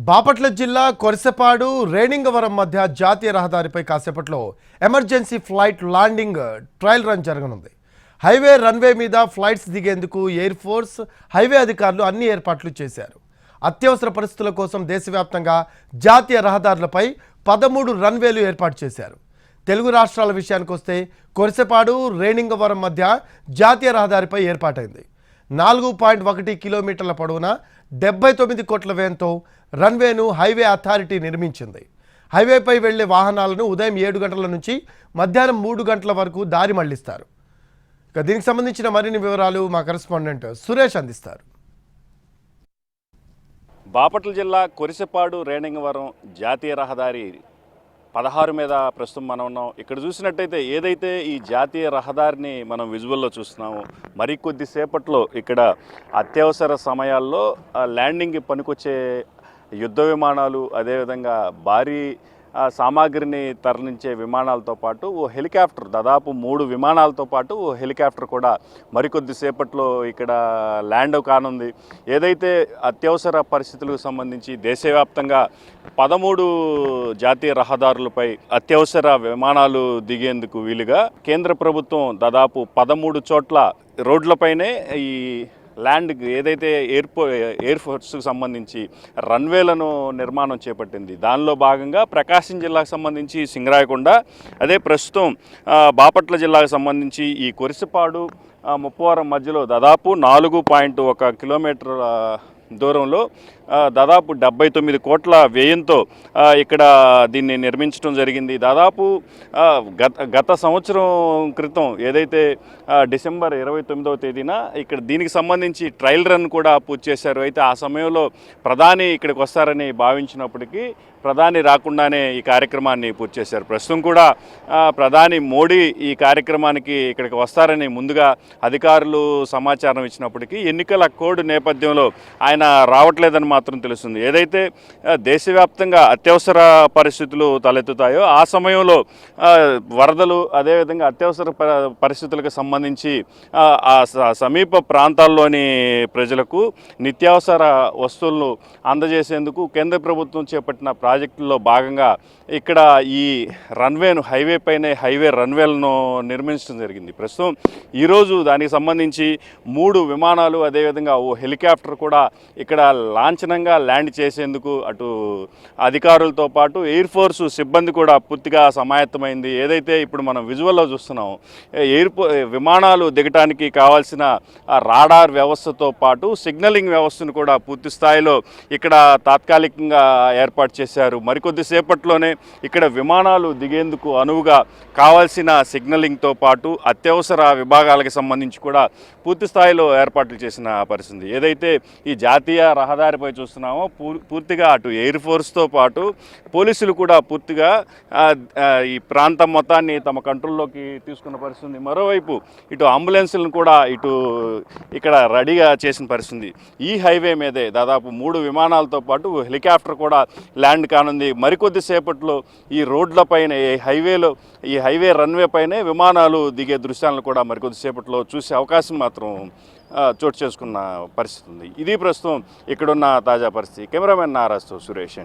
బాపట్ల జిల్లా కొరిసపాడు రేణింగవరం మధ్య జాతీయ రహదారిపై కాసేపట్లో emergency flight landing trial run జరగనుంది. హైవే రన్వే మీద ఫ్లైట్స్ దిగేందుకు ఎయిర్ ఫోర్స్, హైవే అధికారులు అన్ని ఏర్పాట్లు చేశారు. అత్యవసర పరిస్థితుల కోసం దేశవ్యాప్తంగా జాతీయ రహదారులపై 13 రన్వేలు ఏర్పాటు చేశారు. తెలుగు రాష్ట్రాల విషయానికి వస్తే కొరిసపాడు రేణింగవరం మధ్య జాతీయ రహదారిపై ఏర్పాటైంది. 4.1 కిలోమీటర్ల పొడవున 79 కోట్ల వ్యయంతో రన్వేను హైవే అథారిటీ నిర్మించింది. హైవేపై వెళ్లే వాహనాలను ఉదయం 7 గంటల నుంచి మధ్యాహ్నం 3 గంటల వరకు దారి మళ్లిస్తారు. ఇక దీనికి సంబంధించిన మరిన్ని వివరాలు మా కరెస్పాండెంట్ సురేష్ అందిస్తారు. బాపట్ల జిల్లా కొరిసపాడు రేణింగవరం జాతీయ రహదారి 16 మీద ప్రస్తుతం మనం ఉన్నాం. ఇక్కడ చూసినట్టయితే ఏదైతే ఈ జాతీయ రహదారిని మనం విజువల్లో చూస్తున్నామో మరికొద్దిసేపట్లో ఇక్కడ అత్యవసర సమయాల్లో ల్యాండింగ్కి పనికొచ్చే యుద్ధ విమానాలు, అదేవిధంగా భారీ సామాగ్రిని తరలించే విమానాలతో పాటు ఓ హెలికాప్టర్, దాదాపు 3 విమానాలతో పాటు ఓ హెలికాప్టర్ కూడా మరికొద్దిసేపట్లో ఇక్కడ ల్యాండ్ కానుంది. ఏదైతే అత్యవసర పరిస్థితులకు సంబంధించి దేశవ్యాప్తంగా 13 జాతీయ రహదారులపై అత్యవసర విమానాలు దిగేందుకు వీలుగా కేంద్ర ప్రభుత్వం దాదాపు 13 చోట్ల రోడ్లపైనే ఈ ల్యాండ్ ఏదైతే ఎయిర్ ఫోర్స్కి సంబంధించి రన్వేలను నిర్మాణం చేపట్టింది. దానిలో భాగంగా ప్రకాశం జిల్లాకు సంబంధించి సింగరాయకొండ, అదే ప్రస్తుతం బాపట్ల జిల్లాకు సంబంధించి ఈ కొరిసపాడు ముప్పవరం మధ్యలో దాదాపు 4.1 కిలోమీటర్ల దూరంలో దాదాపు 79 కోట్ల వ్యయంతో ఇక్కడ దీన్ని నిర్మించడం జరిగింది. దాదాపు గత సంవత్సరం క్రితం ఏదైతే డిసెంబర్ 29వ తేదీన ఇక్కడ దీనికి సంబంధించి ట్రయల్ రన్ కూడా పూర్తి చేశారు. అయితే ఆ సమయంలో ప్రధాని ఇక్కడికి వస్తారని భావించినప్పటికీ ప్రధాని రాకుండానే ఈ కార్యక్రమాన్ని పూర్తి చేశారు. ప్రస్తుతం కూడా ప్రధాని మోడీ ఈ కార్యక్రమానికి ఇక్కడికి వస్తారని ముందుగా అధికారులు సమాచారం ఇచ్చినప్పటికీ ఎన్నికల కోడ్ నేపథ్యంలో ఆయన రావట్లేదని మాత్రం తెలుస్తుంది. ఏదైతే దేశవ్యాప్తంగా అత్యవసర పరిస్థితులు తలెత్తుతాయో ఆ సమయంలో వరదలు, అదేవిధంగా అత్యవసర పరిస్థితులకు సంబంధించి ఆ సమీప ప్రాంతాల్లోని ప్రజలకు నిత్యావసర వస్తువులను అందజేసేందుకు కేంద్ర ప్రభుత్వం చేపట్టిన ప్రాజెక్టుల్లో భాగంగా ఇక్కడ ఈ రన్వేను హైవే పైనే హైవే రన్వేలను నిర్మించడం జరిగింది. ప్రస్తుతం ఈరోజు దానికి సంబంధించి 3 విమానాలు, అదేవిధంగా ఓ హెలికాప్టర్ కూడా ఇక్కడ లాంఛనంగా ల్యాండ్ చేసేందుకు అటు అధికారులతో పాటు ఎయిర్ ఫోర్సు సిబ్బంది కూడా పూర్తిగా సమాయత్తమైంది. ఏదైతే ఇప్పుడు మనం విజువల్లో చూస్తున్నాం, విమానాలు దిగటానికి కావాల్సిన రాడార్ వ్యవస్థతో పాటు సిగ్నలింగ్ వ్యవస్థను కూడా పూర్తి స్థాయిలో ఇక్కడ తాత్కాలికంగా ఏర్పాటు చేశారు. మరికొద్దిసేపట్లోనే ఇక్కడ విమానాలు దిగేందుకు అనువుగా కావాల్సిన సిగ్నలింగ్తో పాటు అత్యవసర విభాగాలకు సంబంధించి కూడా పూర్తి స్థాయిలో ఏర్పాట్లు చేసిన పరిస్థితి. ఏదైతే ఈ జాతీయ రహదారిపై చూస్తున్నామో పూర్తిగా అటు ఎయిర్ ఫోర్స్తో పాటు పోలీసులు కూడా పూర్తిగా ఈ ప్రాంతం మొత్తాన్ని తమ కంట్రోల్లోకి తీసుకున్న పరిస్థితి. మరోవైపు ఇటు అంబులెన్సులను కూడా ఇక్కడ రెడీగా చేసిన పరిస్థితి. ఈ హైవే మీదే దాదాపు 3 విమానాలతో పాటు హెలికాప్టర్ కూడా ల్యాండ్ కానుంది. మరికొద్దిసేపట్లో ఈ రోడ్లపైన ఈ హైవే రన్వే పైనే విమానాలు దిగే దృశ్యాలను కూడా మరికొద్దిసేపట్లో చూసే అవకాశం మాత్రం చోటు చేసుకున్న పరిస్థితి ఉంది. ఇది ప్రస్తుతం ఇక్కడున్న తాజా పరిస్థితి. కెమెరామెన్ నారాజ్తో సురేష్.